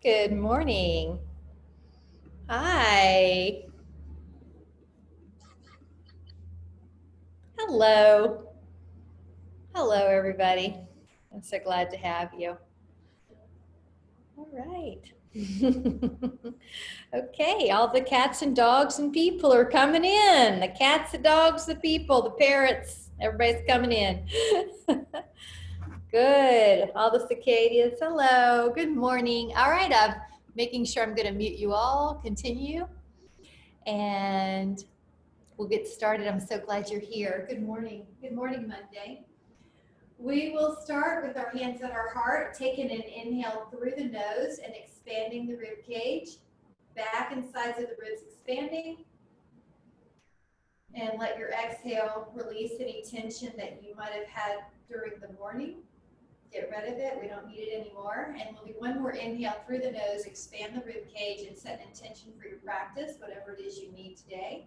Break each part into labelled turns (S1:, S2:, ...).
S1: Good morning. Hi. Hello. Hello, everybody. I'm so glad to have you. All right. Okay, all the cats and dogs and people are coming in. The cats, the dogs, the people, the parrots, everybody's coming in. Good. All the cicadas. Hello. Good morning. All right, I'm making sure I'm going to mute you all. Continue. And we'll get started. I'm so glad you're here. Good morning. Good morning, Monday. We will start with our hands at our heart, taking an inhale through the nose and expanding the rib cage. Back and sides of the ribs expanding. And let your exhale release any tension that you might have had during the morning. Get rid of it. We don't need it anymore. And we'll do one more inhale through the nose, expand the rib cage, and set an intention for your practice, whatever it is you need today.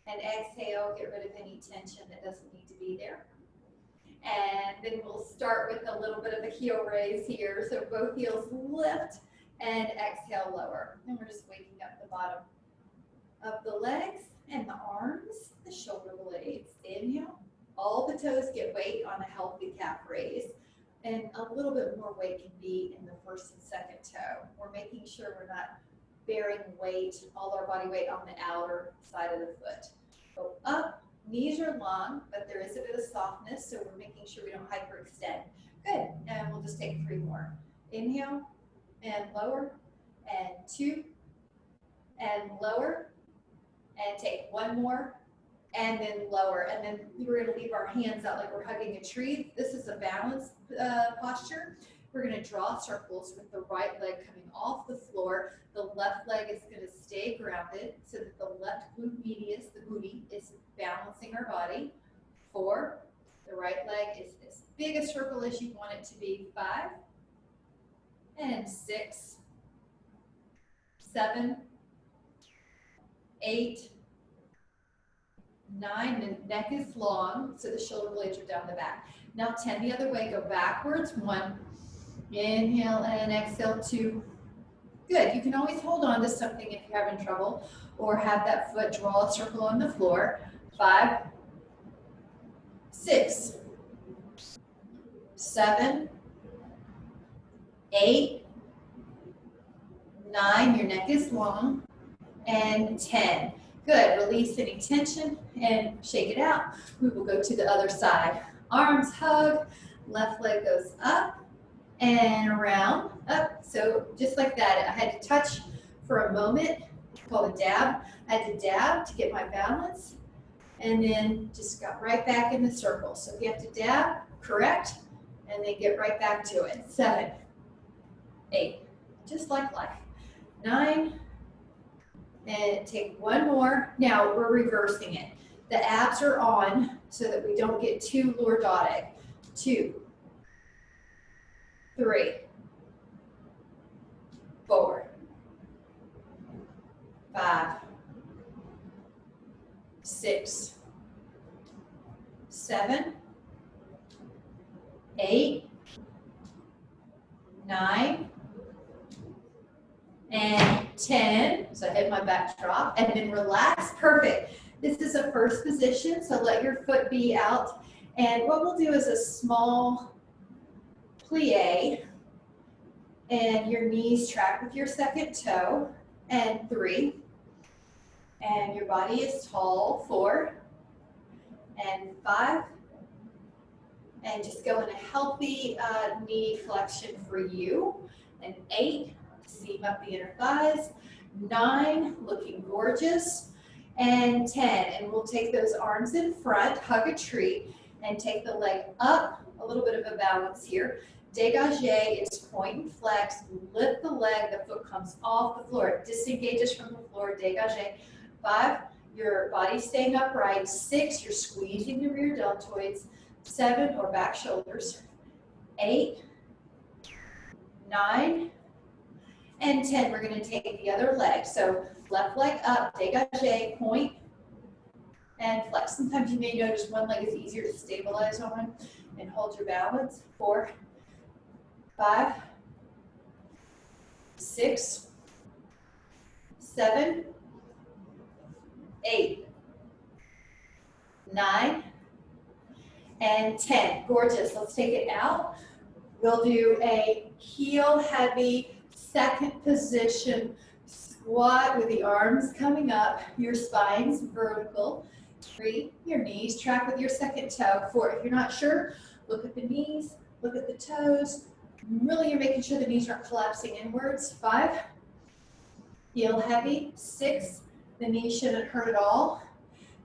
S1: And exhale, get rid of any tension that doesn't need to be there. And then we'll start with a little bit of a heel raise here. So both heels lift and exhale, lower. And we're just waking up the bottom of the legs and the arms, the shoulder blades. Inhale. All the toes get weight on a healthy calf raise. And a little bit more weight can be in the first and second toe. We're making sure we're not bearing weight, all our body weight on the outer side of the foot. Go up, knees are long, but there is a bit of softness, so we're making sure we don't hyperextend. Good, and we'll just take 3 more. Inhale, and lower, and 2, and lower, and take 1 more, and then lower. And then we're gonna leave our hands out like we're hugging a tree. This is a balance posture. We're gonna draw circles with the right leg coming off the floor. The left leg is gonna stay grounded so that the left glute medius, the booty, is balancing our body. 4, the right leg is as big a circle as you want it to be. 5, and 6, 7, 8, 9, the neck is long, so the shoulder blades are down the back. Now 10 the other way, go backwards. 1, inhale and exhale. 2, good. You can always hold on to something if you're having trouble, or have that foot draw a circle on the floor. 5, 6, 7, 8, 9, your neck is long, and 10. Good, release any tension and shake it out. We will go to the other side. Arms hug, left leg goes up and around, up. So just like that, I had to touch for a moment, called a dab. I had to dab to get my balance, and then just got right back in the circle. So if you have to dab, correct, and then get right back to it. 7, 8, just like life. 9, and take 1 more. Now we're reversing it. The abs are on so that we don't get too lordotic. 2, 3, 4, 5, 6, 7, 8, 9, and 10. So I hit my back drop and then relax. Perfect. This is a first position, so let your foot be out. And what we'll do is a small plie, and your knees track with your second toe. And 3, and your body is tall. 4, and 5, and just go in a healthy knee flexion for you. And 8, seam up the inner thighs. 9, looking gorgeous. And 10, and we'll take those arms in front, hug a tree, and take the leg up, a little bit of a balance here. Dégagé is point and flex, lift the leg, the foot comes off the floor, it disengages from the floor, dégagé. 5, your body's staying upright. 6, you're squeezing the rear deltoids. 7, or back shoulders. 8, 9, and 10, we're gonna take the other leg. So left leg up, dégagé, point, and flex. Sometimes you may notice one leg is easier to stabilize on and hold your balance. 4, 5, 6, 7, 8, 9, and 10. Gorgeous. Let's take it out. We'll do a heel heavy second position squat with the arms coming up, your spine's vertical. 3, your knees track with your second toe. 4, if you're not sure, look at the knees, look at the toes. Really, you're making sure the knees aren't collapsing inwards. 5, heel heavy. 6, the knees shouldn't hurt at all.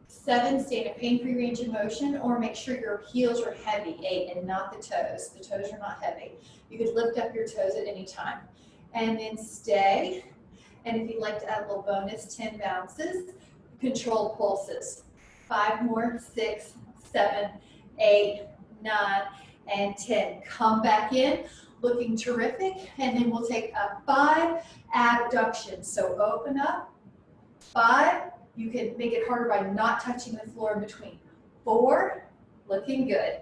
S1: 7, stay in a pain-free range of motion, or make sure your heels are heavy. 8, and not the toes. The toes are not heavy. You could lift up your toes at any time. And then stay. And if you'd like to add a little bonus, 10 bounces, controlled pulses. 5 more, 6, 7, 8, 9, and 10. Come back in, looking terrific. And then we'll take a 5 abductions. So open up, 5. You can make it harder by not touching the floor in between. 4, looking good.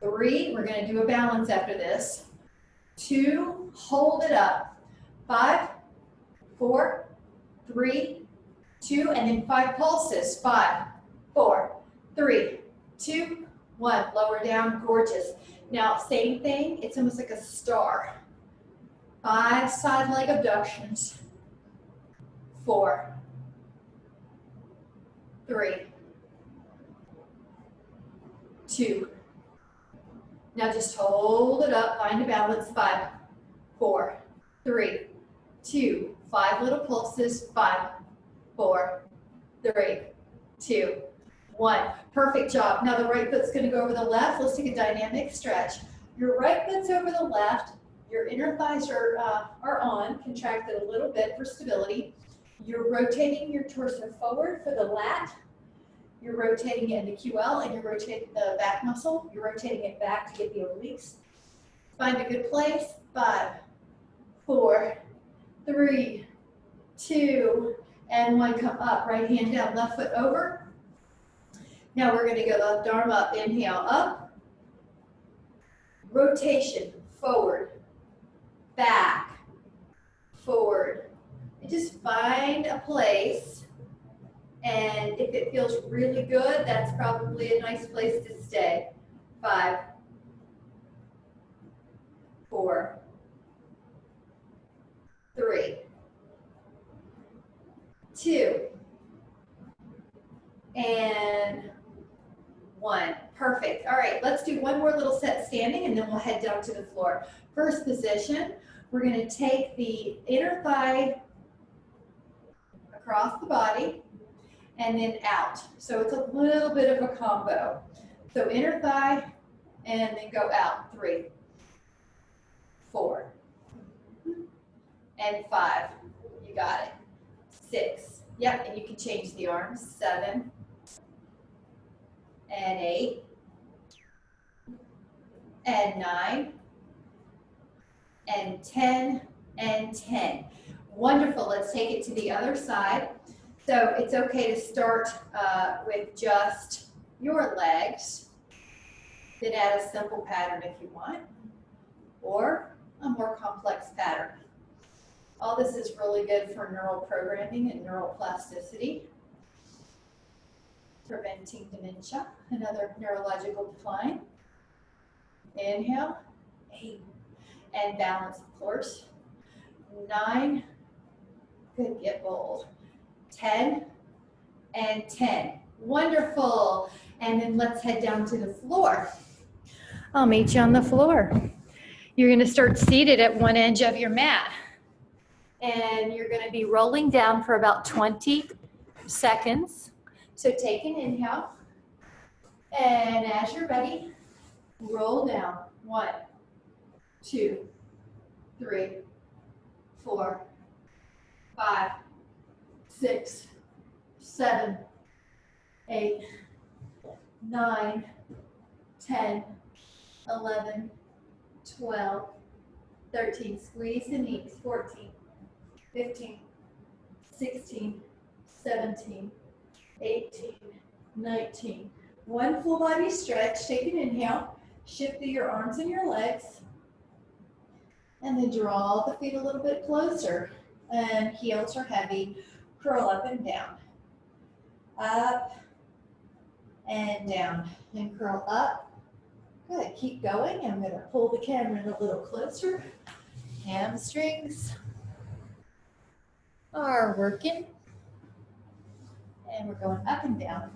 S1: 3, we're going to do a balance after this. 2, hold it up. 5, 4, 3, 2, and then 5 pulses. 5, 4, 3, 2, 1. Lower down, gorgeous. Now, same thing, it's almost like a star. 5 side leg abductions. 4, 3, 2. Now just hold it up, find a balance. 5, 4, 3, 2. 5 little pulses. 5, 4, 3, 2, 1. Perfect job. Now the right foot's going to go over the left. Let's take a dynamic stretch. Your right foot's over the left. Your inner thighs are on, contracted a little bit for stability. You're rotating your torso forward for the lat. You're rotating it into QL, and you're rotating the back muscle. You're rotating it back to get the obliques. Find a good place. 5, 4, 3, 2, and 1. Come up. Right hand down, left foot over. Now we're going to go left arm up. Inhale, up. Rotation, forward, back, forward. And just find a place. And if it feels really good, that's probably a nice place to stay. 5, 4, 3, 2, and 1. Perfect. All right, let's do one more little set standing, and then we'll head down to the floor. First position, we're going to take the inner thigh across the body, and then out. So it's a little bit of a combo. So inner thigh, and then go out. 3, 4, and 5. You got it. 6. Yep, and you can change the arms. 7, and 8, and 9, and 10, and 10. Wonderful. Let's take it to the other side. So it's okay to start with just your legs, then add a simple pattern if you want, or a more complex pattern. All this is really good for neural programming and neuroplasticity, preventing dementia and other neurological decline. Inhale, 8, and balance, of course. 9, good, get bold. 10, and 10. Wonderful. And then let's head down to the floor. I'll meet you on the floor. You're going to start seated at one edge of your mat. And you're going to be rolling down for about 20 seconds. So take an inhale. And as you're ready, roll down. 1, 2, 3, 4, 5, 6, 7, 8, 9, 10, 11, 12, 13, squeeze the knees, 14, 15, 16, 17, 18, 19. One full body stretch. Take an inhale. Shift through your arms and your legs. And then draw the feet a little bit closer. And heels are heavy. Curl up and down. Up and down. And curl up. Good. Keep going. I'm going to pull the camera in a little closer. Hamstrings are working. And we're going up and down.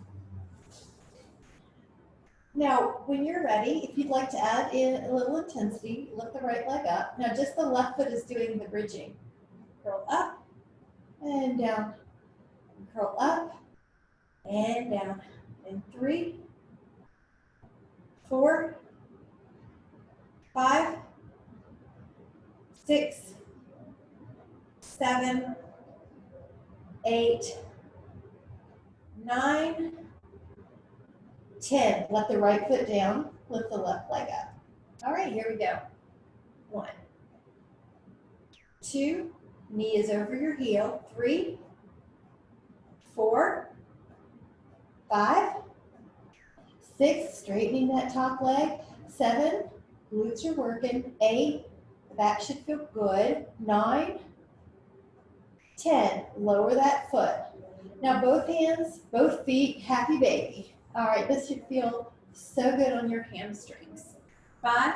S1: Now, when you're ready, if you'd like to add in a little intensity, lift the right leg up. Now, just the left foot is doing the bridging. Curl up and down. Curl up and down. In 3, 4, 5, 6, 7, 8, 9, 10. Let the right foot down. Lift the left leg up. All right, here we go. 1, 2, knee is over your heel. 3, 4, 5, 6, straightening that top leg. 7, glutes are working. 8, the back should feel good. 9, 10, lower that foot. Now both hands, both feet, happy baby. All right, this should feel so good on your hamstrings. 5,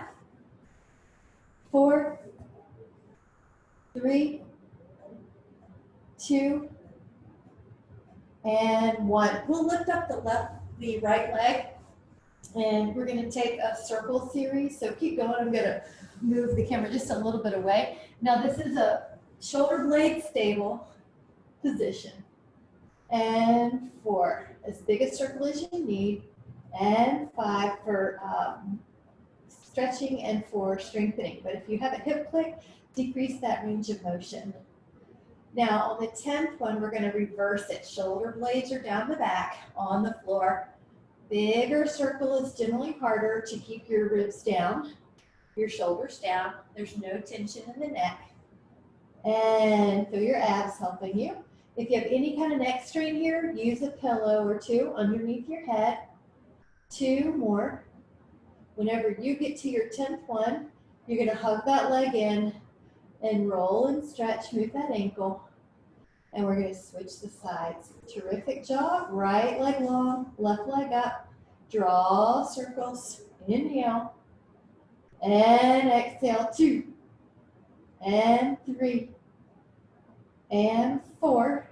S1: 4, 3, 2, and 1. We'll lift up the right leg, and we're going to take a circle series. So keep going. I'm going to move the camera just a little bit away. Now this is a shoulder blade stable position. And 4, as big a circle as you need. And 5 for stretching and for strengthening. But if you have a hip click, decrease that range of motion. Now on the 10th one, we're going to reverse it. Shoulder blades are down the back on the floor. Bigger circle is generally harder to keep your ribs down, your shoulders down. There's no tension in the neck. And feel your abs helping you. If you have any kind of neck strain here, use a pillow or 2 underneath your head. 2 more. Whenever you get to your 10th one, you're going to hug that leg in and roll and stretch, move that ankle. And we're going to switch the sides. Terrific job. Right leg long, left leg up. Draw circles. Inhale. And exhale. 2. And 3. And 4.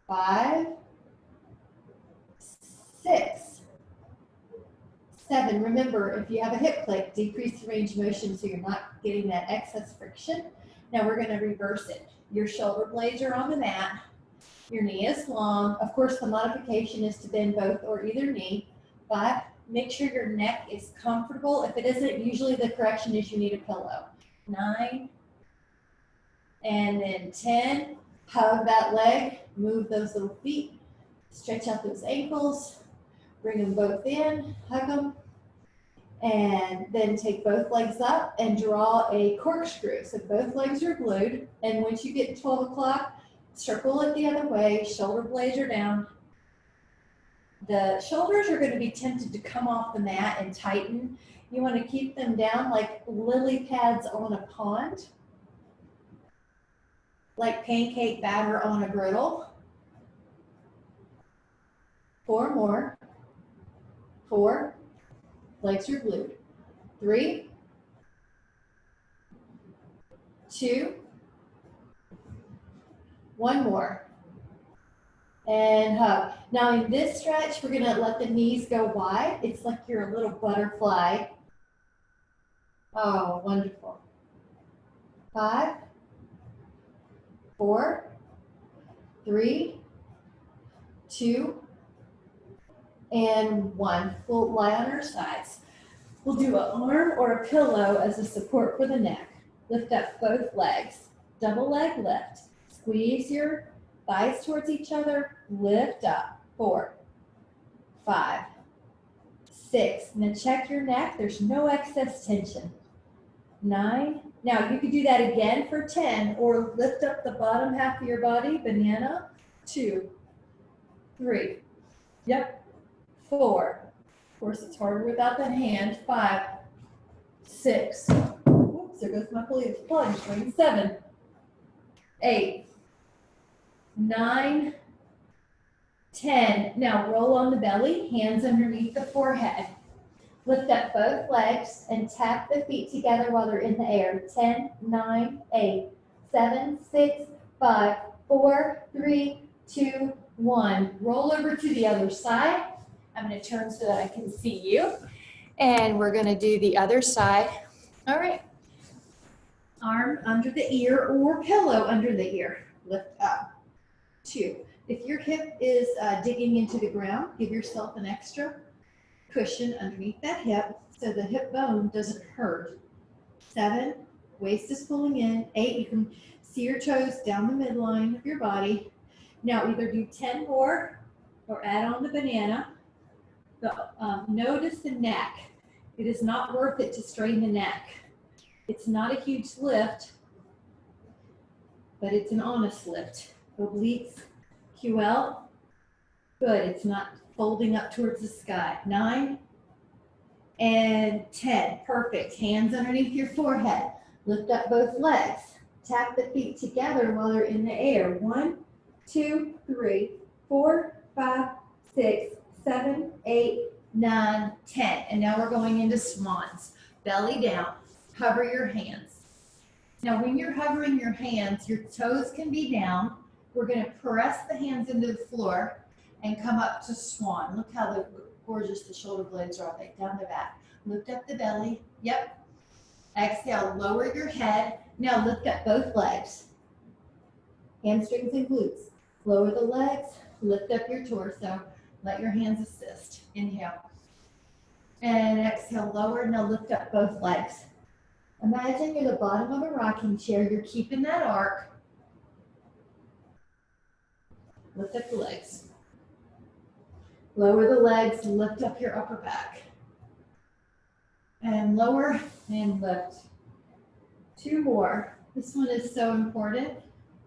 S1: 5, 6, 7. Remember, if you have a hip click, decrease the range of motion so you're not getting that excess friction. Now we're going to reverse it. Your shoulder blades are on the mat. Your knee is long. Of course, the modification is to bend both or either knee, but make sure your neck is comfortable. If it isn't, usually the correction is you need a pillow. 9, and then 10. Hug that leg, move those little feet, stretch out those ankles, bring them both in, hug them, and then take both legs up and draw a corkscrew. So both legs are glued, and once you get to 12 o'clock, circle it the other way, shoulder blades are down. The shoulders are going to be tempted to come off the mat and tighten. You want to keep them down like lily pads on a pond. Like pancake batter on a griddle. 4 more. 4. Legs are glued. 3. 2. 1 more. And hug. Now in this stretch, we're going to let the knees go wide. It's like you're a little butterfly. Oh, wonderful. 5. 4, 3, 2, and 1. We'll lie on our sides. We'll do an arm or a pillow as a support for the neck. Lift up both legs. Double leg lift. Squeeze your thighs towards each other. Lift up. 4, 5, 6. And then check your neck. There's no excess tension. 9. Now you could do that again for 10 or lift up the bottom half of your body, banana. 2, 3. Yep. 4. Of course, it's harder without the hand. 5, 6. there goes my plunge. Swing 7, 8, 9, 10. Now roll on the belly, hands underneath the forehead. Lift up both legs and tap the feet together while they're in the air. 10, 9, 8, 7, 6, 5, 4, 3, 2, 1. Roll over to the other side. I'm going to turn so that I can see you. And we're going to do the other side. All right. Arm under the ear or pillow under the ear. Lift up. 2. If your hip is digging into the ground, give yourself an extra cushion underneath that hip so the hip bone doesn't hurt. 7, waist is pulling in. 8, you can see your toes down the midline of your body. Now either do 10 more or add on the banana. Notice the neck. It is not worth it to strain the neck. It's not a huge lift, but it's an honest lift. Obliques, QL, good. It's not folding up towards the sky. 9 and 10, perfect. Hands underneath your forehead. Lift up both legs. Tap the feet together while they're in the air. 1, 2, 3, 4, 5, 6, 7, 8, 9, 10. And now we're going into swans. Belly down. Hover your hands. Now when you're hovering your hands, your toes can be down. We're going to press the hands into the floor and come up to swan. Look how gorgeous the shoulder blades are, like down the back. Lift up the belly. Yep. Exhale, lower your head. Now lift up both legs. Hamstrings and glutes. Lower the legs, lift up your torso. Let your hands assist. Inhale. And exhale, lower. Now lift up both legs. Imagine you're the bottom of a rocking chair. You're keeping that arc. Lift up the legs. Lower the legs, lift up your upper back. And lower and lift. 2 more. This one is so important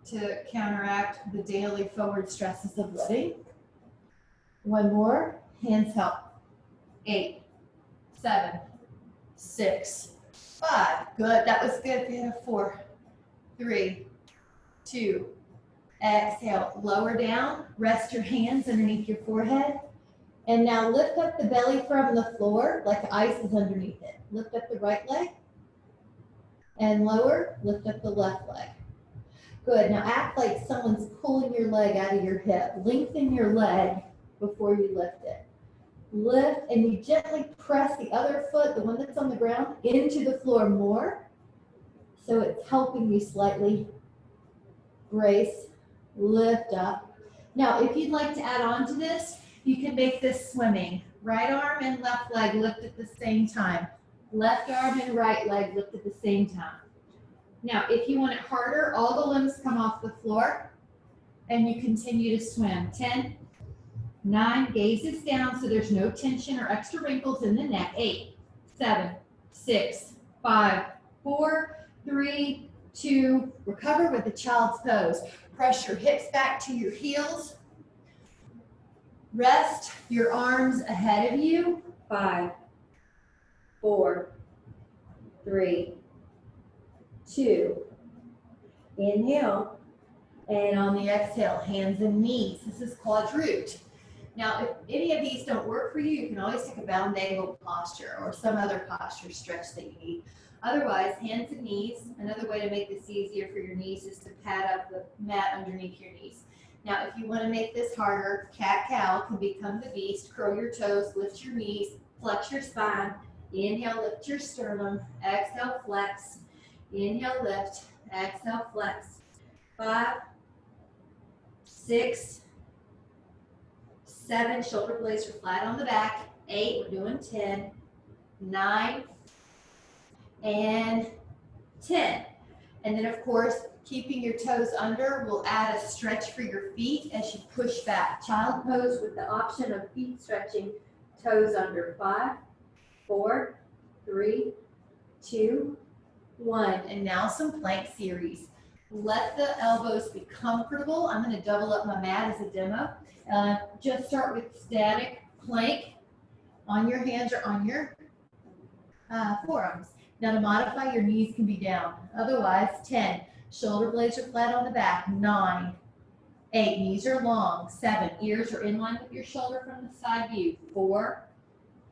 S1: to counteract the daily forward stresses of living. 1 more. Hands help. 8, 7, 6, 5. Good. That was good. We had a 4, 3, 2. Exhale. Lower down. Rest your hands underneath your forehead. And now lift up the belly from the floor like ice is underneath it. Lift up the right leg. And lower. Lift up the left leg. Good. Now act like someone's pulling your leg out of your hip. Lengthen your leg before you lift it. Lift, and you gently press the other foot, the one that's on the ground, into the floor more. So it's helping you slightly brace, lift up. Now, if you'd like to add on to this, you can make this swimming. Right arm and left leg lift at the same time. Left arm and right leg lift at the same time. Now, if you want it harder, all the limbs come off the floor and you continue to swim. 10, 9, gazes down so there's no tension or extra wrinkles in the neck. 8, 7, 6, 5, 4, 3, 2, recover with a child's pose. Press your hips back to your heels. Rest your arms ahead of you. 5, 4, 3, 2. Inhale. And on the exhale, hands and knees. This is quadruped. Now, if any of these don't work for you, you can always take a bound angle posture or some other posture stretch that you need. Otherwise, hands and knees. Another way to make this easier for your knees is to pad up the mat underneath your knees. Now, if you want to make this harder, cat-cow can become the beast. Curl your toes, lift your knees, flex your spine. Inhale, lift your sternum. Exhale, flex. Inhale, lift. Exhale, flex. 5, 6, 7, shoulder blades are flat on the back. 8, we're doing 10, 9, and 10. And then of course, keeping your toes under will add a stretch for your feet as you push back. Child pose with the option of feet stretching, toes under. 5, 4, 3, 2, 1. And now some plank series. Let the elbows be comfortable. I'm going to double up my mat as a demo. Just start with static plank on your hands or on your forearms.
S2: Now to modify, your knees can be down. Otherwise, 10, shoulder blades are flat on the back. 9, 8, knees are long. 7, ears are in line with your shoulder from the side view. 4,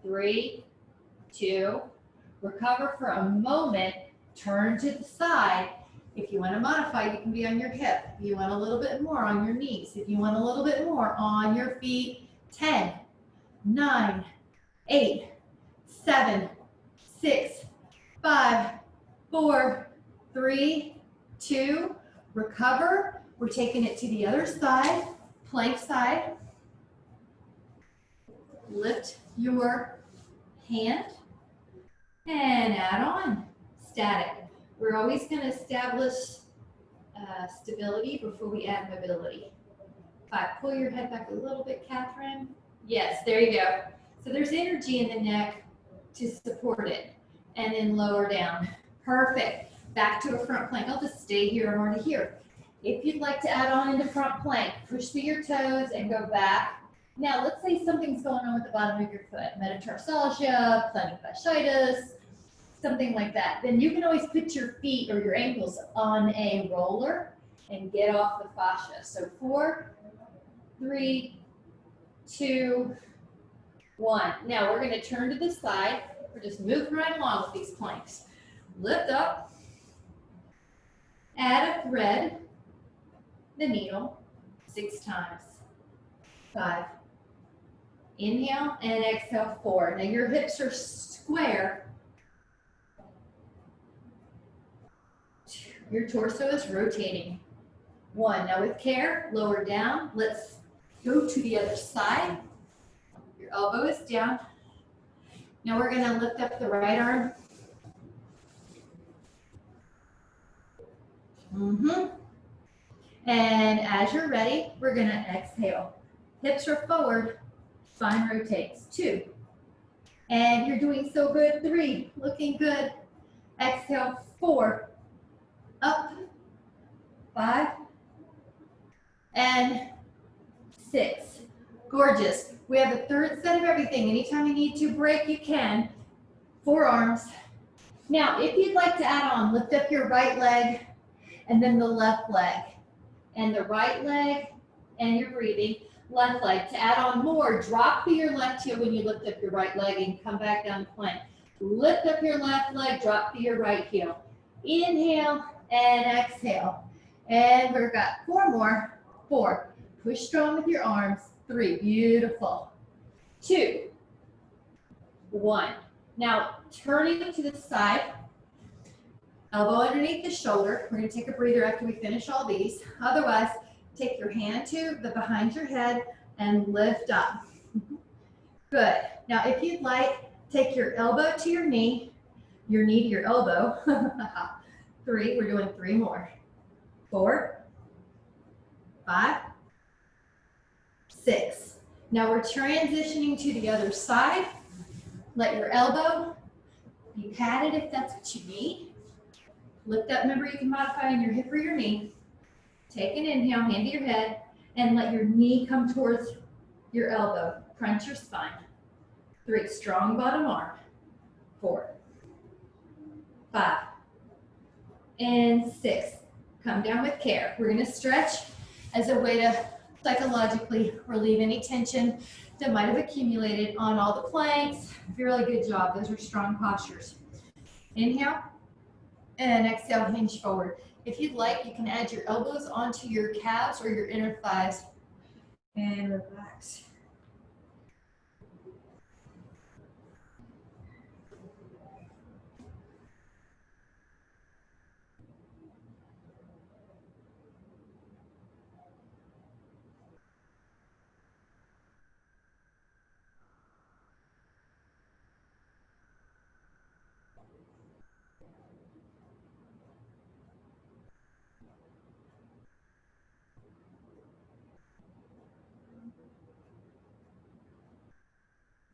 S2: 3, 2, recover for a moment, turn to the side. If you want to modify, you can be on your hip. If you want a little bit more, on your knees. If you want a little bit more, on your feet. 10, 9, 8, 7, 6, 5, 4, 3, 2, recover. We're taking it to the other side, plank side. Lift your hand and add on, static. We're always going to establish stability before we add mobility. 5, pull your head back a little bit, Catherine. Yes, there you go. So there's energy in the neck to support it. And then lower down. Perfect. Back to a front plank. I'll just stay here. I'm already here. If you'd like to add on into front plank, push through your toes and go back. Now, let's say something's going on with the bottom of your foot. Metatarsalgia, plantar fasciitis, something like that. Then you can always put your feet or your ankles on a roller and get off the fascia. So 4, 3, 2, 1. Now we're going to turn to the side. We're just moving right along with these planks. Lift up. Add a thread, the needle, 6 times. 5. Inhale and exhale, 4. Now your hips are square. Your torso is rotating. 1. Now with care, lower down. Let's go to the other side. Your elbow is down. Now we're going to lift up the right arm. And as you're ready, we're going to exhale. Hips are forward, spine rotates. 2. And you're doing so good. 3, looking good. Exhale, 4. Up. 5. And 6. Gorgeous. We have a third set of everything. Anytime you need to break, you can. Forearms. Now, if you'd like to add on, lift up your right leg and then the left leg. And the right leg, and you're breathing. Left leg. To add on more, drop to your left heel when you lift up your right leg and come back down to plank. Lift up your left leg, drop to your right heel. Inhale and exhale. And we've got 4 more. 4. Push strong with your arms. 3. Beautiful. 2. 1. Now, turning to the side. Elbow underneath the shoulder. We're going to take a breather after we finish all these. Otherwise, take your hand to the behind your head and lift up. Good. Now, if you'd like, take your elbow to your knee to your elbow. 3. We're doing 3 more. 4. 5. 6. Now we're transitioning to the other side. Let your elbow be padded if that's what you need. Lift up. Remember, you can modify in your hip or your knee. Take an inhale, hand to your head, and let your knee come towards your elbow. Crunch your spine. 3. Strong bottom arm. 4. 5. And 6. Come down with care. We're going to stretch as a way to psychologically relieve any tension that might have accumulated on all the planks. Really good job. Those are strong postures. Inhale and exhale, hinge forward. If you'd like, you can add your elbows onto your calves or your inner thighs and relax.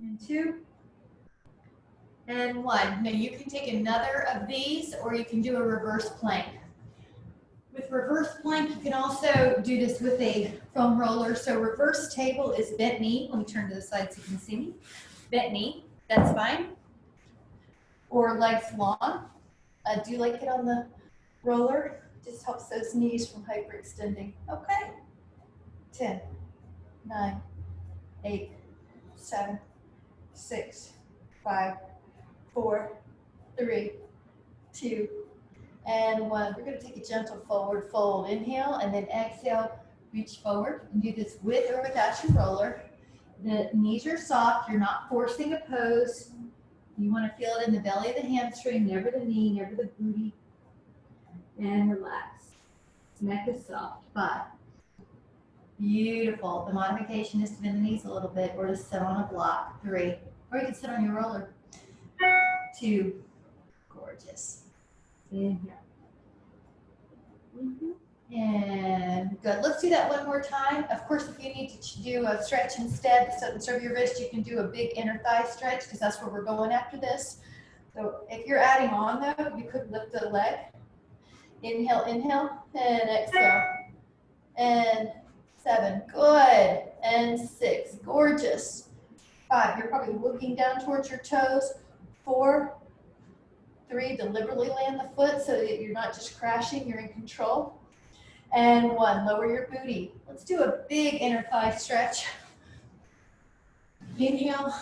S2: And 2, and 1. Now you can take another of these, or you can do a reverse plank. With reverse plank, you can also do this with a foam roller. So reverse table is bent knee. Let me turn to the side so you can see me. Bent knee, that's fine. or legs long. Do like it on the roller. Just helps those knees from hyperextending. Okay. 10, 9, 8, 7, 6, 5, 4, 3, 2, and 1. We're going to take a gentle forward fold. Inhale and then exhale. Reach forward and do this with or without your roller. The knees are soft. You're not forcing a pose. You want to feel it in the belly of the hamstring, never the knee, never the booty. And relax. Neck is soft. 5. Beautiful. The modification is to bend the knees a little bit or to sit on a block. 3. Or you can sit on your roller. 2. Gorgeous. Inhale. And good. Let's do that one more time. Of course, if you need to do a stretch instead, this doesn't serve your wrist, you can do a big inner thigh stretch because that's where we're going after this. So if you're adding on though, you could lift the leg. Inhale, inhale, and exhale. And 7, good. And 6, gorgeous. 5, you're probably looking down towards your toes. 4, 3, deliberately land the foot so that you're not just crashing, you're in control. And 1, lower your booty. Let's do a big inner thigh stretch. Inhale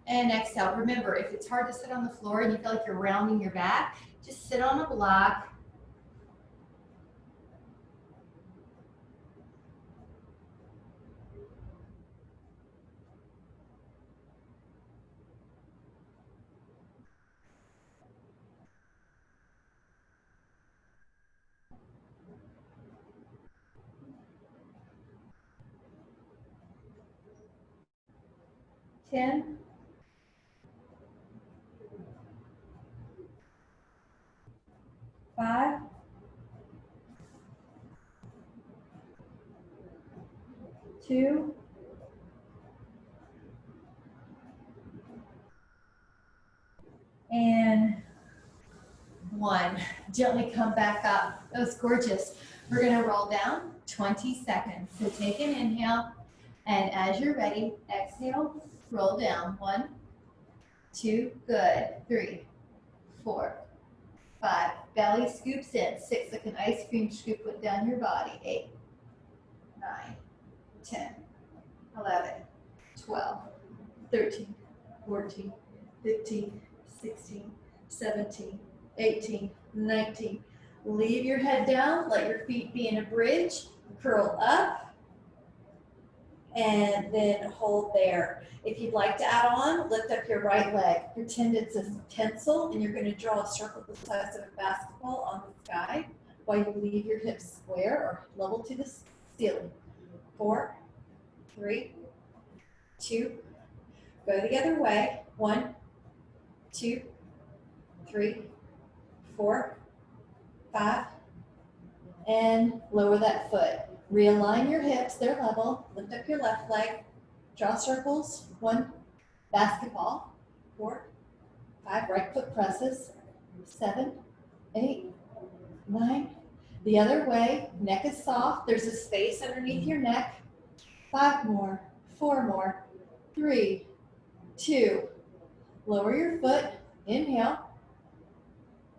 S2: and exhale. Remember, if it's hard to sit on the floor and you feel like you're rounding your back, just sit on a block. Ten, 5, 2, and 1. Gently come back up. That was gorgeous. We're going to roll down 20 seconds. So take an inhale, and as you're ready, exhale, roll down. 1, 2, good. 3, 4, 5. Belly scoops in. 6, like an ice cream scoop went down your body. 8, 9, 10, 11, 12, 13, 14, 15, 16, 17, 18, 19. Leave your head down, let your feet be in a bridge, curl up, and then hold there. If you'd like to add on, lift up your right leg. Pretend it's a pencil and you're going to draw a circle the size of a basketball on the sky while you leave your hips square or level to the ceiling. 4, 3, 2, go the other way. 1, 2, 3, 4, 5, and lower that foot. Realign your hips, they're level. Lift up your left leg. Draw circles. 1, basketball. 4, 5, right foot presses. 7, 8, 9. The other way, neck is soft. There's a space underneath your neck. 5 more, 4 more, 3, 2. Lower your foot. Inhale.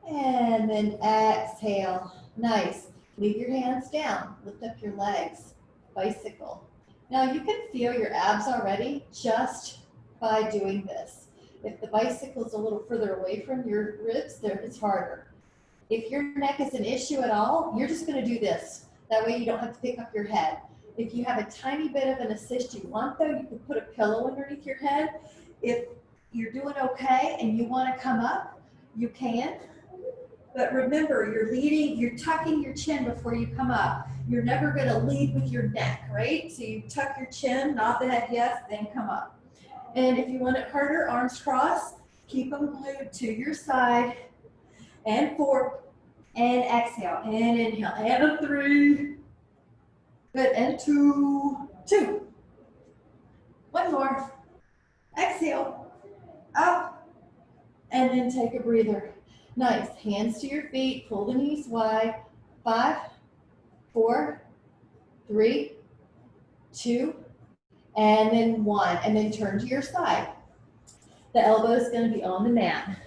S2: And then exhale. Nice. Leave your hands down. Lift up your legs. Bicycle. Now you can feel your abs already just by doing this. If the bicycle is a little further away from your ribs, there it's harder. If your neck is an issue at all, you're just going to do this. That way you don't have to pick up your head. If you have a tiny bit of an assist you want though, you can put a pillow underneath your head. If you're doing okay and you want to come up, you can. But remember, you're tucking your chin before you come up. You're never going to lead with your neck, right? So you tuck your chin, nod the head yes, then come up. And if you want it harder, arms crossed, keep them glued to your side. And 4, and exhale, and inhale, and a 3. Good, and 2, 2. 1 more. Exhale, up, and then take a breather. Nice. Hands to your feet. Pull the knees wide. 5, 4, 3, 2, and then 1. And then turn to your side. The elbow is going to be on the mat.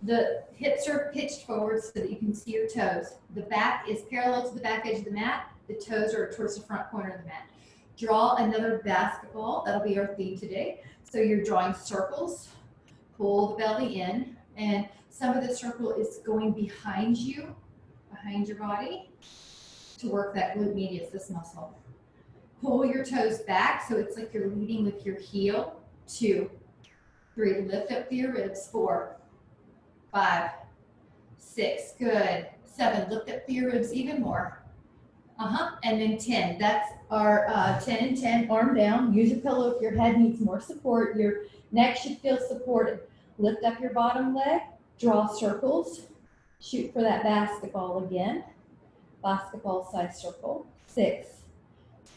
S2: The hips are pitched forward so that you can see your toes. The back is parallel to the back edge of the mat. The toes are towards the front corner of the mat. Draw another basketball. That'll be our theme today. So you're drawing circles. Pull the belly in, and some of the circle is going behind you, behind your body, to work that glute medius, this muscle. Pull your toes back so it's like you're leading with your heel. 2, 3, lift up through your ribs. 4, 5, 6, good. 7, lift up through your ribs even more. And then 10, that's our 10 and 10, arm down. Use your pillow if your head needs more support. Your neck should feel supported. Lift up your bottom leg, draw circles, shoot for that basketball again. Basketball size circle. 6,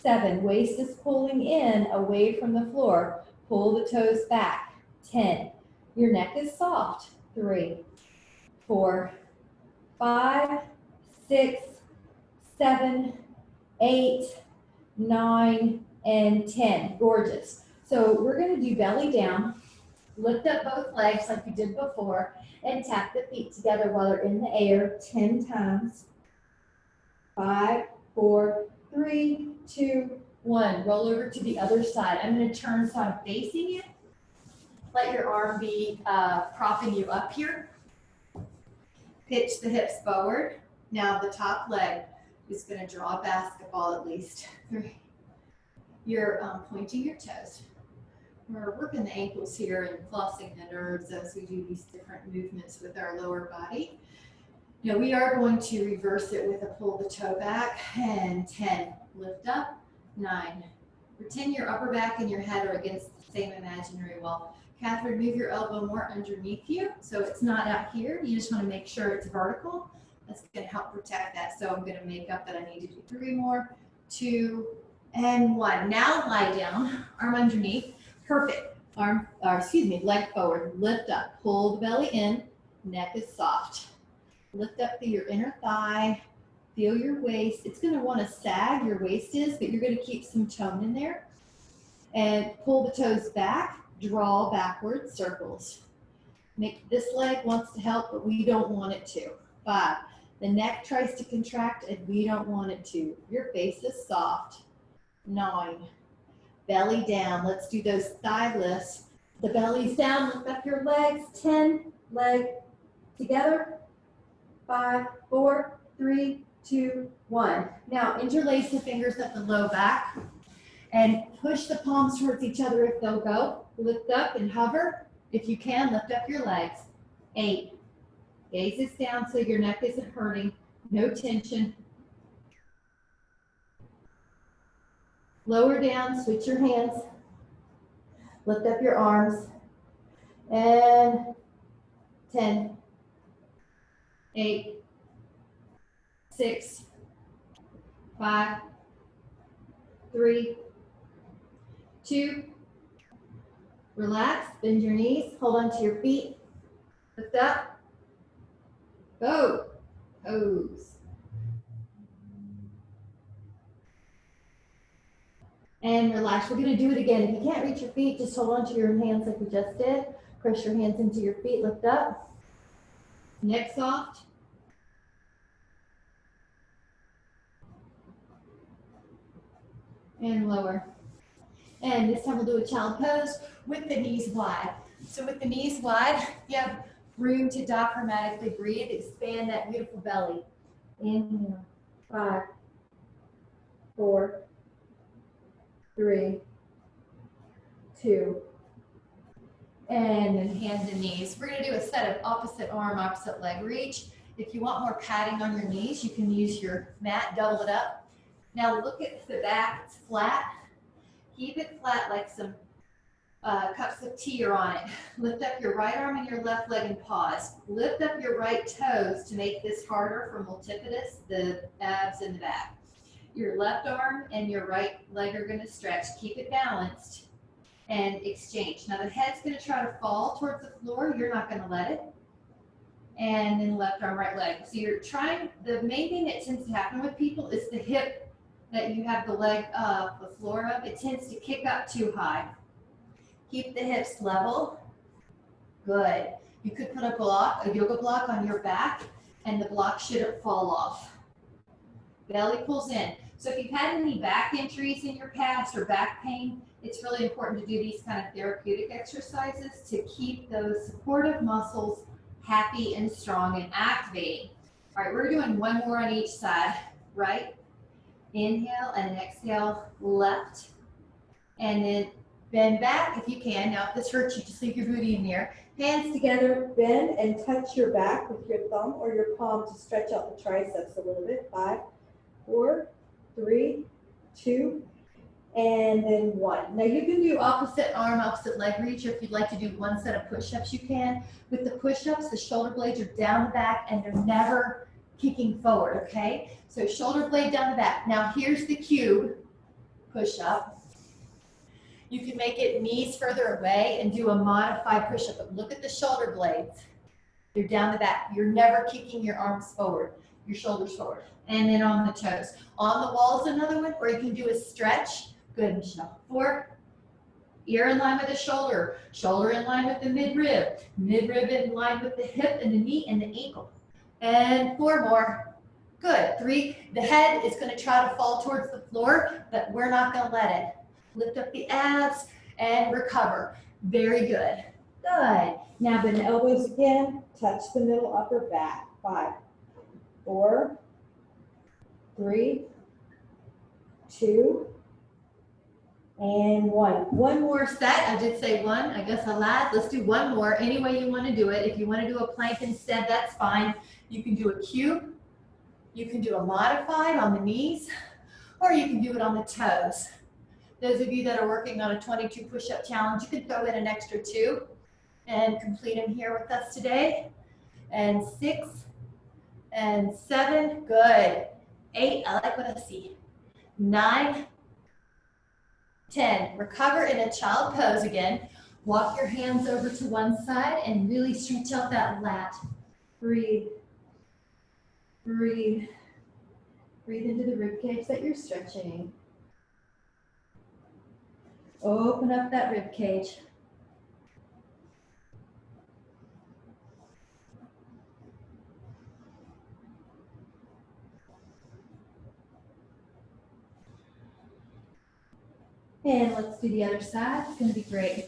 S2: 7, waist is pulling in away from the floor. Pull the toes back. 10, your neck is soft. 3, 4, 5, 6, 7, 8, 9, and 10. Gorgeous. So we're going to do belly down. Lift up both legs like you did before and tap the feet together while they're in the air 10 times. 5, 4, 3, 2, 1. Roll over to the other side. I'm going to turn so I'm facing you. Let your arm be propping you up here. Pitch the hips forward. Now the top leg is going to draw a basketball at least. 3. You're pointing your toes. We're working the ankles here and flossing the nerves as we do these different movements with our lower body. Now we are going to reverse it with a pull the toe back, and 10, lift up, 9. Pretend your upper back and your head are against the same imaginary wall. Catherine, move your elbow more underneath you so it's not out here. You just want to make sure it's vertical. That's going to help protect that. So I'm going to make up that I need to do 3 more, 2, and 1. Now lie down, arm underneath. Perfect. Leg forward. Lift up. Pull the belly in. Neck is soft. Lift up through your inner thigh. Feel your waist. It's going to want to sag, your waist is, but you're going to keep some tone in there. And pull the toes back. Draw backwards, circles. This leg wants to help, but we don't want it to. 5. The neck tries to contract, and we don't want it to. Your face is soft. 9. Belly down. Let's do those thigh lifts. The belly's down. Lift up your legs. 10. Leg together. 5, 4, 3, 2, 1. Now interlace the fingers at the low back and push the palms towards each other if they'll go. Lift up and hover. If you can, lift up your legs. 8. Gaze is down so your neck isn't hurting. No tension. Lower down, switch your hands. Lift up your arms. And 10, 8, 6, 5, 3, 2. Relax, bend your knees, hold on to your feet. Lift up. Go. Pose. And relax. We're going to do it again. If you can't reach your feet, just hold on to your hands like we just did. Press your hands into your feet. Lift up. Neck soft. And lower. And this time we'll do a child pose with the knees wide. So with the knees wide, you have room to diaphragmatically breathe. Expand that beautiful belly. Inhale. 5, 4, 3, 2, and then hands and knees. We're going to do a set of opposite arm, opposite leg reach. If you want more padding on your knees, you can use your mat, double it up. Now look at the back, it's flat. Keep it flat like some cups of tea are on it. Lift up your right arm and your left leg and pause. Lift up your right toes to make this harder for multifidus, the abs in the back. Your left arm and your right leg are going to stretch. Keep it balanced and exchange. Now the head's going to try to fall towards the floor. You're not going to let it. And then left arm, right leg. So you're trying, the main thing that tends to happen with people is the hip that you have the leg the floor of. It tends to kick up too high. Keep the hips level. Good. You could put a yoga block on your back, and the block shouldn't fall off. Belly pulls in. So if you've had any back injuries in your past or back pain, it's really important to do these kind of therapeutic exercises to keep those supportive muscles happy and strong and activating. All right, we're doing one more on each side. Right, inhale and exhale, left, and then bend back if you can. Now if this hurts you, just leave your booty in here. Hands together,
S3: Bend and touch your back with your thumb or your palm to stretch out the triceps a little bit. 5, 4, 3, 2, and then 1.
S2: Now you can do opposite arm, opposite leg reach, or if you'd like to do one set of push-ups, you can. With the push-ups, the shoulder blades are down the back and they're never kicking forward, okay? So shoulder blade down the back. Now here's the cube push-up. You can make it knees further away and do a modified push-up, but look at the shoulder blades. They're down the back. You're never kicking your arms forward, your shoulders forward. And then on the toes. On the wall is another one, or you can do a stretch. Good, Michelle. 4, ear in line with the shoulder, shoulder in line with the midrib, midrib in line with the hip and the knee and the ankle. And 4 more. Good. 3, the head is going to try to fall towards the floor, but we're not going to let it. Lift up the abs and recover. Very good. Good. Now
S3: Bend the elbows again. Touch the middle upper back. 5, 4, 3, 2, and 1.
S2: one more set. I did say one. I guess I lied. Let's do one more. Any way you want to do it. If you want to do a plank instead, that's fine. You can do a cube. You can do a modified on the knees, or you can do it on the toes. Those of you that are working on a 22 push-up challenge, you can throw in an extra 2 and complete them here with us today. And 6 and 7, good. 8, I like what I see. 9, 10, recover in a child pose again. Walk your hands over to one side and really stretch out that lat. Breathe, breathe. Breathe into the rib cage that you're stretching. Open up that rib cage. And let's do the other side. It's going to be great.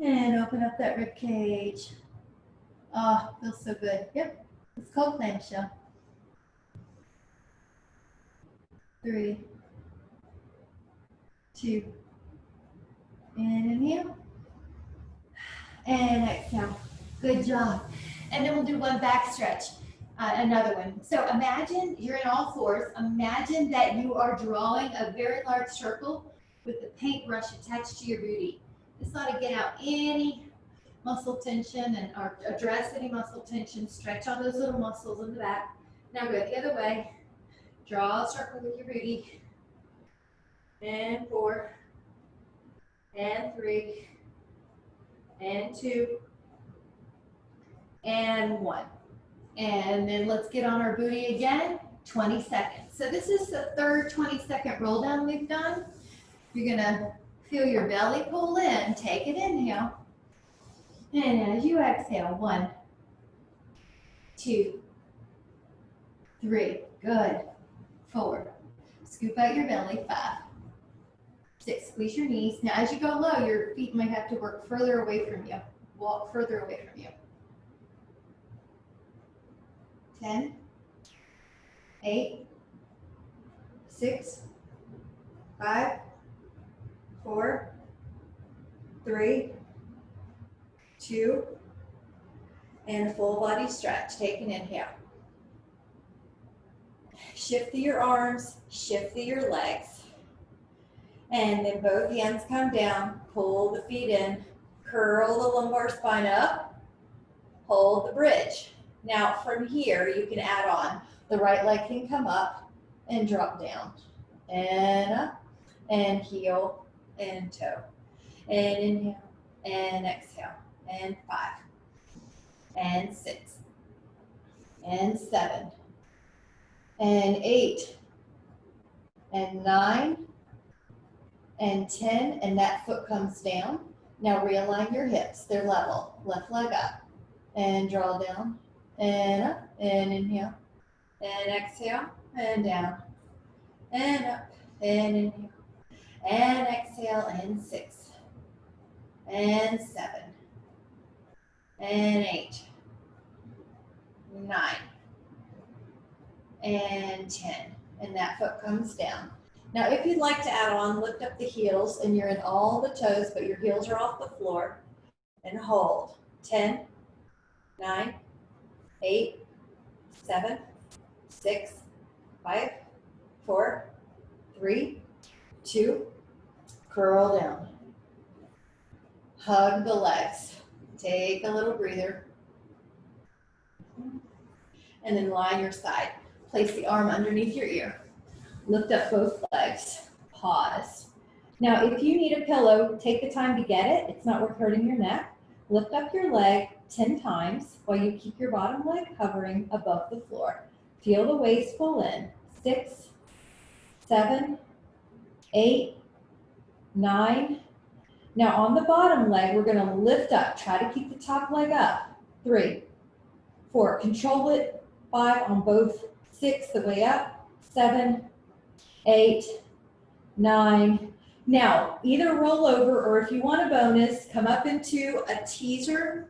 S2: And open up that rib cage. Oh, feels so good. Yep, it's called clamshell. 3, 2, and inhale, and exhale. Good job. And then we'll do one back stretch, another one. So imagine you're in all fours. Imagine that you are drawing a very large circle with the paintbrush attached to your booty. This ought to get out any muscle tension and or address any muscle tension. Stretch all those little muscles in the back. Now go the other way. Draw a circle with your booty. And 4, and 3, and 2, and 1. And then let's get on our booty again, 20 seconds. So this is the third 20-second roll down we've done. You're gonna feel your belly pull in, take an inhale. And as you exhale, 1, 2, 3, good. 4, scoop out your belly, 5, 6, squeeze your knees. Now as you go low, your feet might have to work further away from you. Walk further away from you. 10, 8, 6, 5, 4, 3, 2, and a full body stretch. Take an inhale. Shift through your arms, shift through your legs. And then both hands come down, pull the feet in, curl the lumbar spine up, hold the bridge. Now from here, you can add on. The right leg can come up and drop down. And up, and heel, and toe. And inhale, and exhale, and 5, and 6, and 7, and 8, and 9, and 10, and that foot comes down. Now realign your hips, they're level. Left leg up, and draw down, and up, and inhale, and exhale, and down, and up, and inhale, and exhale, and 6, and 7, and 8, 9, and 10, and that foot comes down. Now, if you'd like to add on, lift up the heels, and you're in all the toes, but your heels are off the floor, and hold. 10, 9, 8, 7, 6, 5, 4, 3, 2, curl down. Hug the legs. Take a little breather. And then line your side. Place the arm underneath your ear. Lift up both legs. Pause. Now, if you need a pillow, take the time to get it. It's not worth hurting your neck. Lift up your leg 10 times while you keep your bottom leg hovering above the floor. Feel the waist pull in. 6, 7, 8, 9. Now on the bottom leg, we're going to lift up. Try to keep the top leg up. 3, 4. Control it. 5 on both. 6 the way up. 7, 8, 9. Now, either roll over, or if you want a bonus, come up into a teaser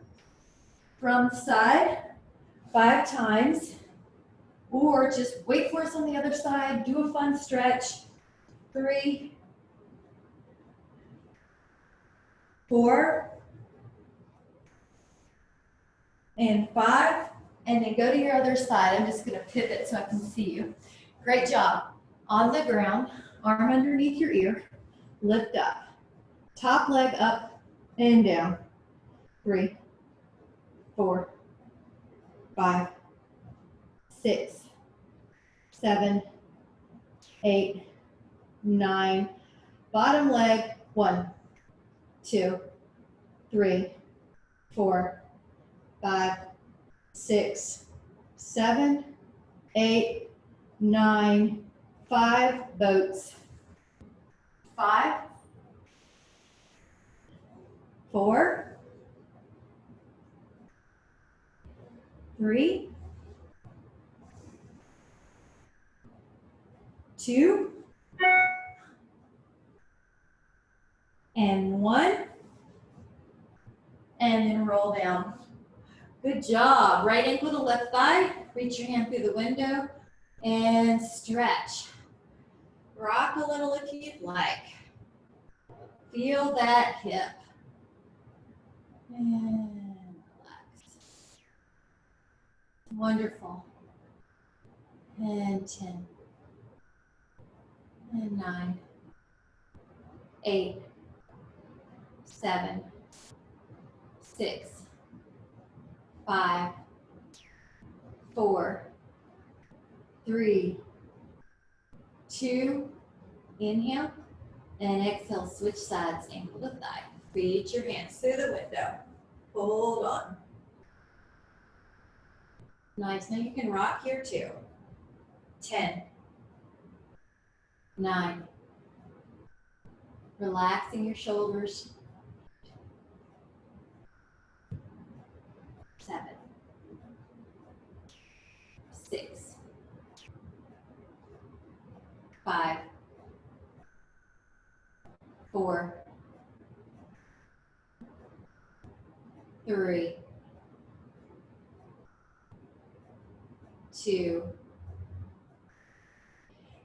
S2: from the side 5 times, or just wait for us on the other side. Do a fun stretch. 3, 4, and 5, and then go to your other side. I'm just going to pivot so I can see you. Great job. On the ground, arm underneath your ear, lift up. Top leg up and down. 3, 4, 5, 6, 7, 8, 9. Bottom leg, 1, 2, 3, 4, 5, 6, 7, 8, 9. 5 boats. 5, 4, 3, 2, and 1, and then roll down. Good job. Right ankle to left thigh. Reach your hand through the window and stretch. Rock a little if you'd like. Feel that hip. And relax. Wonderful. And 10. And 9. 8. 7. 6. 5. 4. 3. 2. Inhale. And exhale, switch sides, ankle to thigh. Reach your hands through the window. Hold on. Nice. Now you can rock here too. 10. 9. Relaxing your shoulders. 7. 6. 5. 4. 3. 2.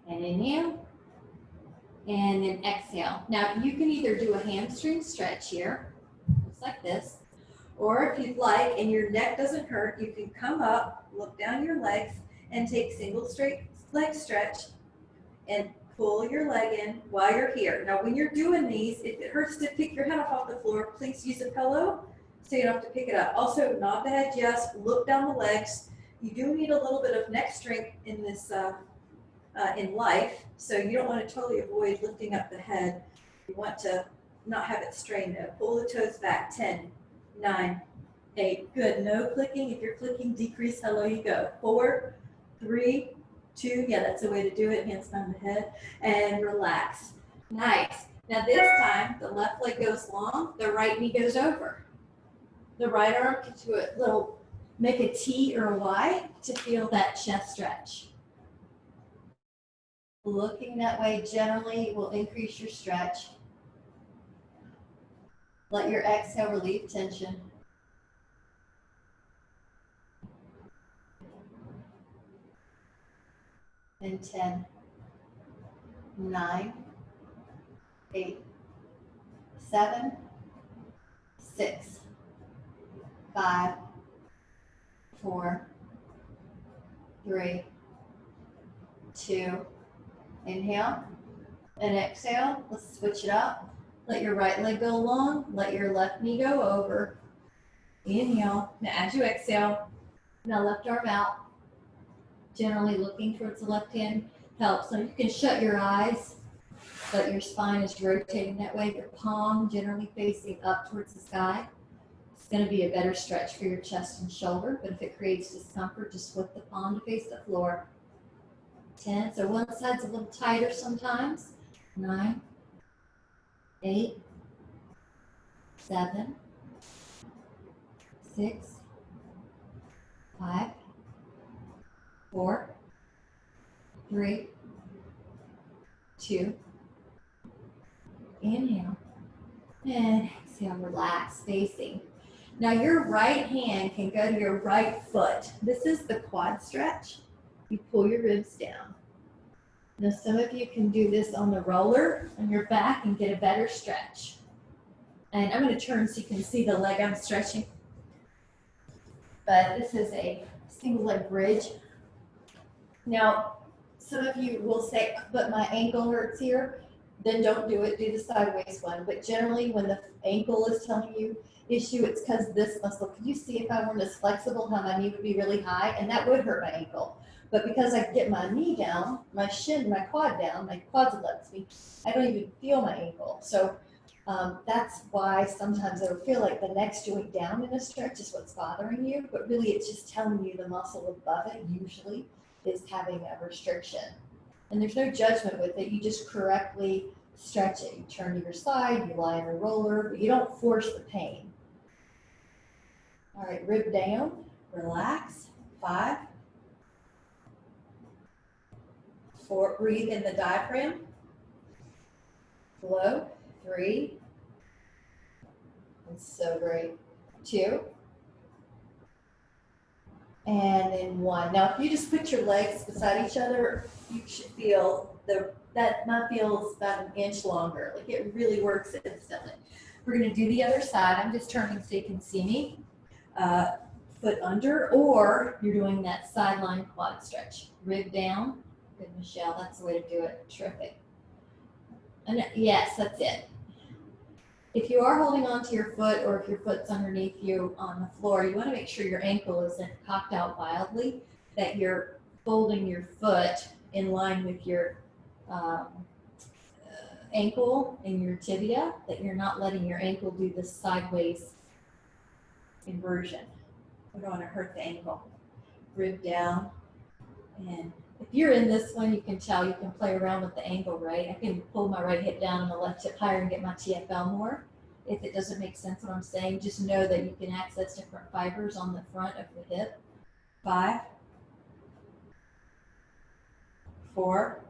S2: And inhale. And then exhale. Now you can either do a hamstring stretch here, looks like this, or if you'd like and your neck doesn't hurt, you can come up, look down your legs, and take single straight leg stretch and pull your leg in while you're here. Now when you're doing these, if it hurts to pick your head up off the floor, please use a pillow so you don't have to pick it up. Also, nod the head, yes, look down the legs. You do need a little bit of neck strength in this in life, so you don't want to totally avoid lifting up the head. You want to not have it strained though. Pull the toes back. 10, 9,
S3: 8, good. No clicking. If you're clicking, decrease how low you go. 4, 3, 2, yeah, that's the way to do it. Hands behind the head and relax. Nice. Now this time, the left leg goes long, the right knee goes over. The right arm can do a little, make a T or a Y to feel that chest stretch.
S2: Looking that way generally will increase your stretch. Let your exhale relieve tension. And 10, 9, 8, 7, 6, 5, 4, 3, 2, inhale and exhale. Let's switch it up. Let your right leg go long, let your left knee go over. Inhale. Now as you exhale, now left arm out. Generally looking towards the left hand helps. So you can shut your eyes, but your spine is rotating that way. Your palm generally facing up towards the sky. It's going to be a better stretch for your chest and shoulder, but if it creates discomfort, just flip the palm to face the floor. 10, so one side's a little tighter sometimes. 9, 8, 7, 6, 5, 4, 3, 2, inhale, and exhale, relax, facing. Now your right hand can go to your right foot. This is the quad stretch. You pull your ribs down. Now some of you can do this on the roller on your back and get a better stretch. And I'm going to turn so you can see the leg I'm stretching. But this is a single leg bridge. Now, some of you will say, but my ankle hurts here. Then don't do it, do the sideways one. But generally when the ankle is telling you issue, it's because this muscle. Can you see if I weren't as flexible how my knee would be really high? And that would hurt my ankle. But because I get my knee down, my shin, my quad down, my quadriceps me, I don't even feel my ankle. So that's why sometimes it'll feel like the next joint down in a stretch is what's bothering you. But really it's just telling you the muscle above it usually is having a restriction. And there's no judgment with it. You just correctly stretch it. You turn to your side, you lie on a roller, but you don't force the pain. All right, rib down, relax. 5, 4, breathe in the diaphragm. Flow. 3. That's so great. 2. And then 1. Now, if you just put your legs beside each other, you should feel that mat feels about an inch longer. Like it really works instantly. We're going to do the other side. I'm just turning so you can see me. Foot under, or you're doing that sideline quad stretch. Rib down. Good, Michelle. That's the way to do it. Terrific. And yes, that's it. If you are holding on to your foot, or if your foot's underneath you on the floor, you want to make sure your ankle isn't cocked out wildly, that you're folding your foot in line with your ankle and your tibia, that you're not letting your ankle do this sideways inversion. We don't want to hurt the ankle. Rib down. And if you're in this one, you can tell you can play around with the angle, right? I can pull my right hip down and the left hip higher and get my TFL more. If it doesn't make sense what I'm saying, just know that you can access different fibers on the front of the hip. 5, 4,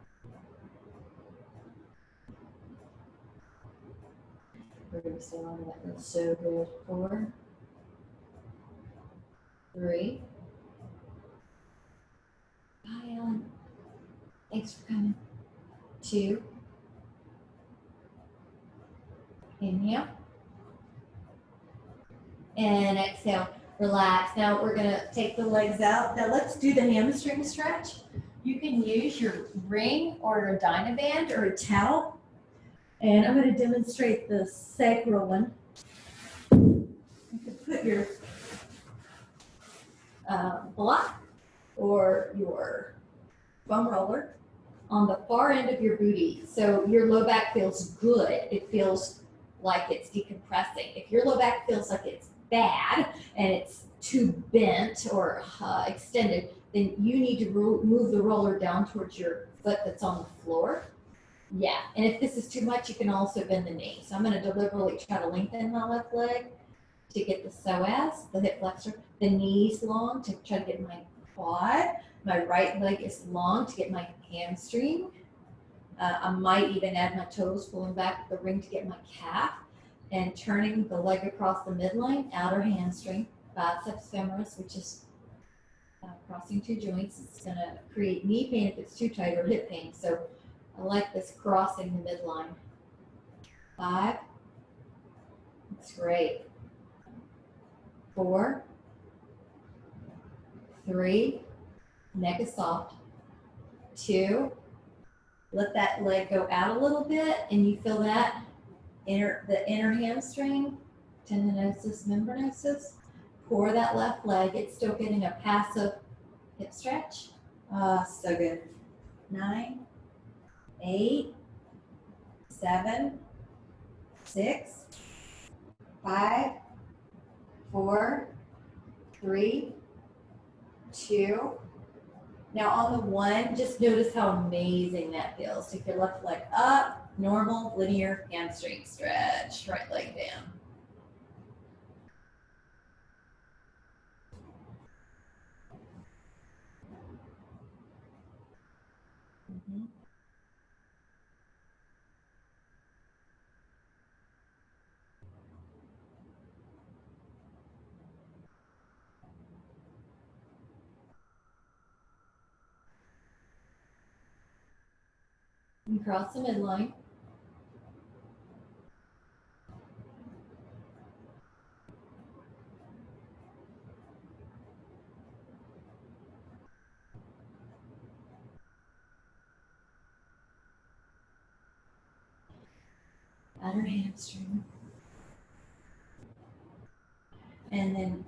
S2: we're going to stay on that. That's so good. 4, 3. Bye, Ellen. Thanks for coming. 2. Inhale. And exhale. Relax. Now we're going to take the legs out. Now let's do the hamstring stretch. You can use your ring or a Dynaband or a towel. And I'm going to demonstrate the sacral one. You can put your block or your foam roller on the far end of your booty. So your low back feels good. It feels like it's decompressing. If your low back feels like it's bad and it's too bent or extended, then you need to move the roller down towards your foot that's on the floor. Yeah, and if this is too much, you can also bend the knee. So I'm going to deliberately try to lengthen my left leg to get the psoas, the hip flexor, the knees long to try to get my quad. My right leg is long to get my hamstring. I might even add my toes, pulling back the ring to get my calf, and turning the leg across the midline, outer hamstring, biceps femoris, which is crossing two joints. It's going to create knee pain if it's too tight or hip pain. So I like this crossing the midline. 5. That's great. 4, 3, neck is soft. 2, let that leg go out a little bit, and you feel that the inner hamstring, tendinosis, membranosus. Core that left leg. It's still getting a passive hip stretch. So good. 9, 8, 7, 6, 5, 4, 3, 2. Now on the 1, just notice how amazing that feels. Take your left leg up, normal, linear hamstring stretch. Right leg down. And cross the midline. Outer hamstring. And then,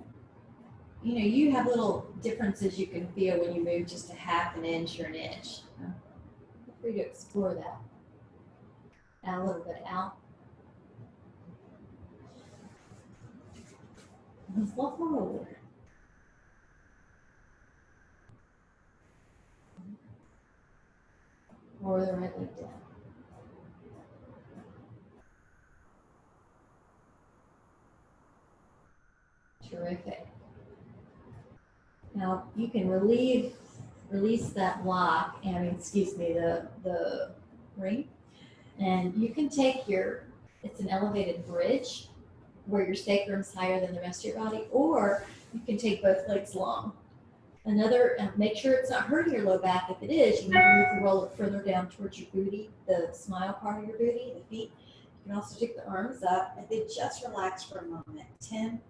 S2: you have little differences you can feel when you move just a half an inch or an inch. Feel free to explore that. Add a little bit out. Let's walk forward. Or the right leg down. Terrific. Now you can release that block, the ring, and you can take it's an elevated bridge where your sacrum's higher than the rest of your body, or you can take both legs long. Make sure it's not hurting your low back. If it is, you need to move the roller further down towards your booty, the smile part of your booty, the feet. You can also take the arms up and then just relax for a moment. 10.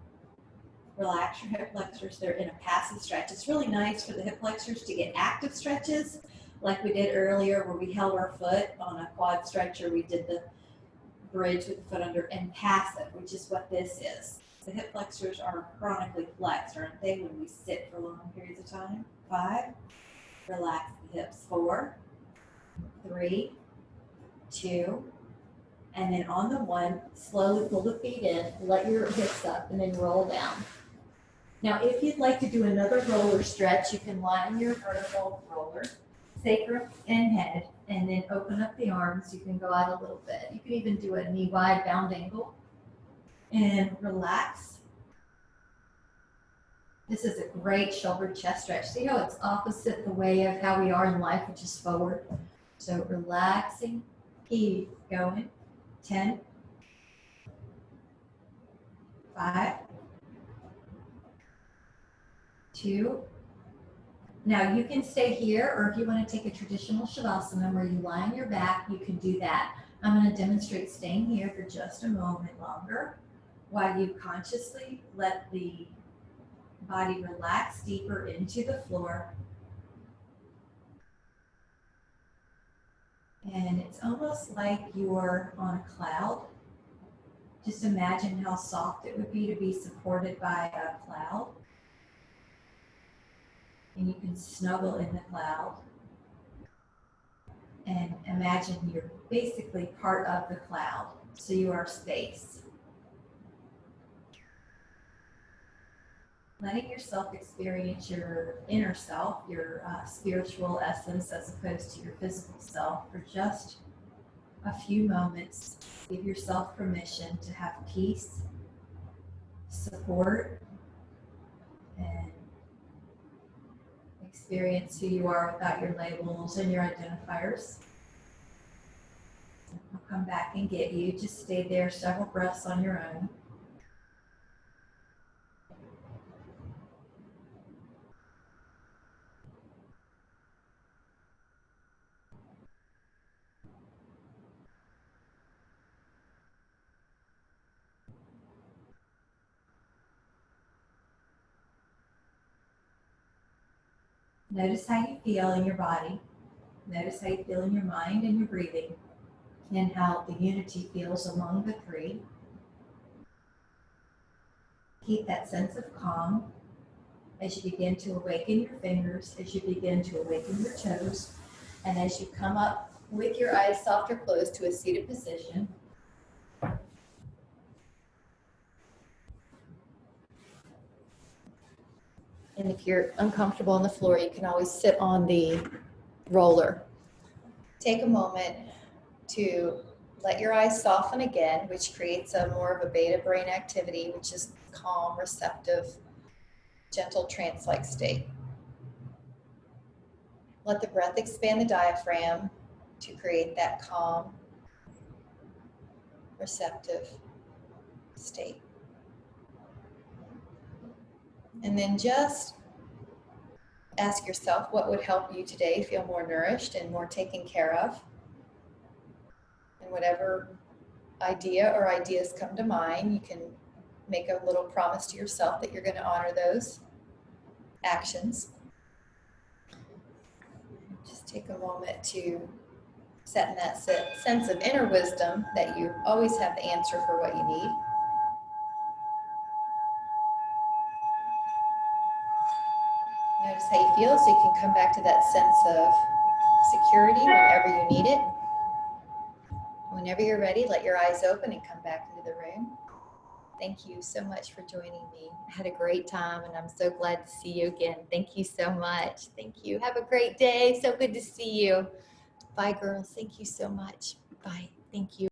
S2: Relax your hip flexors. They're in a passive stretch. It's really nice for the hip flexors to get active stretches like we did earlier where we held our foot on a quad stretcher. We did the bridge with the foot under, and passive, which is what this is. The hip flexors are chronically flexed, aren't they, when we sit for long periods of time? 5, relax the hips. 4, 3, 2, and then on the 1, slowly pull the feet in, let your hips up, and then roll down. Now, if you'd like to do another roller stretch, you can lie on your vertical roller, sacrum and head, and then open up the arms. You can go out a little bit. You can even do a knee wide bound angle and relax. This is a great shoulder chest stretch. See how it's opposite the way of how we are in life, which is forward. So relaxing, keep going. 10, 5, 2. Now you can stay here, or if you want to take a traditional shavasana where you lie on your back, you can do that. I'm going to demonstrate staying here for just a moment longer while you consciously let the body relax deeper into the floor. And it's almost like you're on a cloud. Just imagine how soft it would be to be supported by a cloud. And you can snuggle in the cloud. And imagine you're basically part of the cloud. So you are space. letting yourself experience your inner self, your spiritual essence, as opposed to your physical self for just a few moments. Give yourself permission to have peace, support, and experience who you are without your labels and your identifiers. I'll come back and get you. Just stay there several breaths on your own. Notice how you feel in your body. Notice how you feel in your mind and your breathing, and how the unity feels among the three. Keep that sense of calm as you begin to awaken your fingers, as you begin to awaken your toes, and as you come up with your eyes soft or closed to a seated position. And if you're uncomfortable on the floor, you can always sit on the roller. Take a moment to let your eyes soften again, which creates a more of a beta brain activity, which is calm, receptive, gentle trance-like state. Let the breath expand the diaphragm to create that calm, receptive state. And then just ask yourself what would help you today feel more nourished and more taken care of. And whatever idea or ideas come to mind, you can make a little promise to yourself that you're going to honor those actions. Just take a moment to set in that sense of inner wisdom that you always have the answer for what you need. Notice how you feel, so you can come back to that sense of security whenever you need it. Whenever you're ready, let your eyes open and come back into the room. Thank you so much for joining me. I had a great time, and I'm so glad to see you again. Thank you so much. Thank you. Have a great day. So good to see you. Bye, girls. Thank you so much. Bye. Thank you.